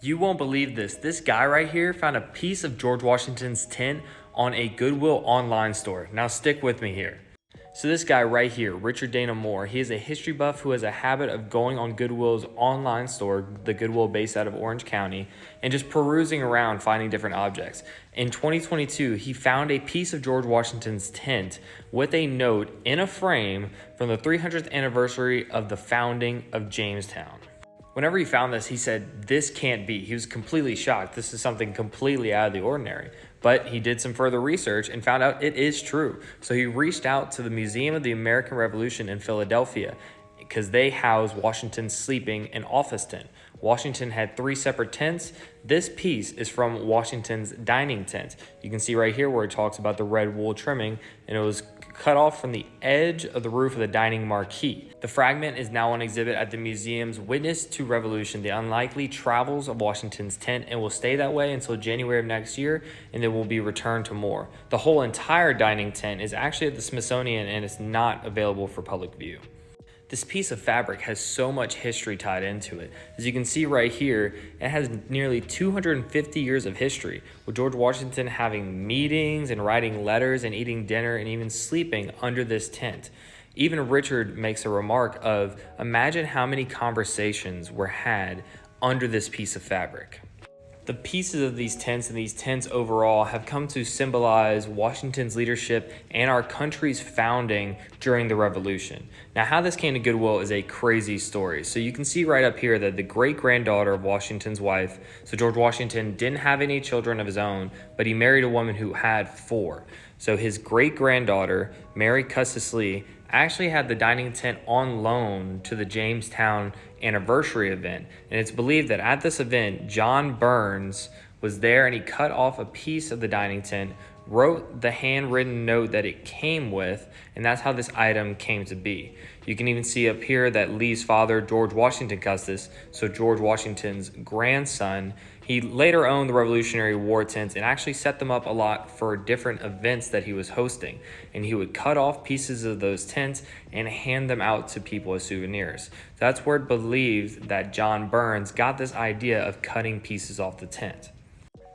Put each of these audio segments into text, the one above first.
You won't believe this. This guy right here found a piece of George Washington's tent on a Goodwill online store. Now stick with me here. So this guy right here, Richard Dana Moore, he is a history buff who has a habit of going on Goodwill's online store, the Goodwill based out of Orange County, and just perusing around finding different objects. In 2022, he found a piece of George Washington's tent with a note in a frame from the 300th anniversary of the founding of Jamestown. Whenever he found this, he said, "This can't be." He was completely shocked. This is something completely out of the ordinary. But he did some further research and found out it is true. So he reached out to the Museum of the American Revolution in Philadelphia because they house Washington's sleeping and office tent. Washington had 3 separate tents. This piece is from Washington's dining tent. You can see right here where it talks about the red wool trimming, and it was cut off from the edge of the roof of the dining marquee. The fragment is now on exhibit at the museum's Witness to Revolution, the Unlikely Travels of Washington's Tent, and will stay that way until January of next year, and then will be returned to Moore. The whole entire dining tent is actually at the Smithsonian, and it's not available for public view. This piece of fabric has so much history tied into it. As you can see right here, it has nearly 250 years of history, with George Washington having meetings and writing letters and eating dinner and even sleeping under this tent. Even Richard makes a remark of, imagine how many conversations were had under this piece of fabric. The pieces of these tents and these tents overall have come to symbolize Washington's leadership and our country's founding during the Revolution. Now, how this came to Goodwill is a crazy story. So you can see right up here that the great-granddaughter of Washington's wife, so George Washington didn't have any children of his own, but he married a woman who had 4. So his great-granddaughter, Mary Custis Lee, actually had the dining tent on loan to the Jamestown anniversary event. And it's believed that at this event, John Burns was there and he cut off a piece of the dining tent, wrote the handwritten note that it came with, and that's how this item came to be. You can even see up here that Lee's father, George Washington Custis, so George Washington's grandson, he later owned the Revolutionary War tents and actually set them up a lot for different events that he was hosting. And he would cut off pieces of those tents and hand them out to people as souvenirs. That's where it believed that John Burns got this idea of cutting pieces off the tent.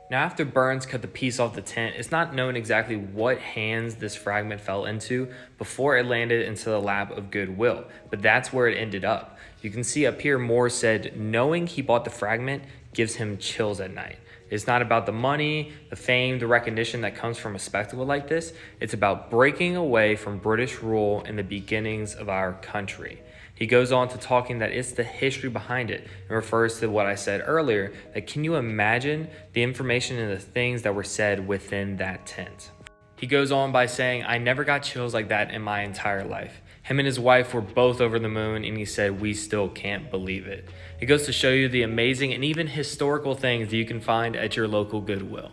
Now, after Burns cut the piece off the tent, it's not known exactly what hands this fragment fell into before it landed into the lap of Goodwill, but that's where it ended up. You can see up here Moore said, knowing he bought the fragment gives him chills at night. It's not about the money, the fame, the recognition that comes from a spectacle like this. It's about breaking away from British rule in the beginnings of our country. He goes on to talking that it's the history behind it and refers to what I said earlier, that can you imagine the information and the things that were said within that tent? He goes on by saying, I never got chills like that in my entire life. Him and his wife were both over the moon, and he said, we still can't believe it. It goes to show you the amazing and even historical things that you can find at your local Goodwill.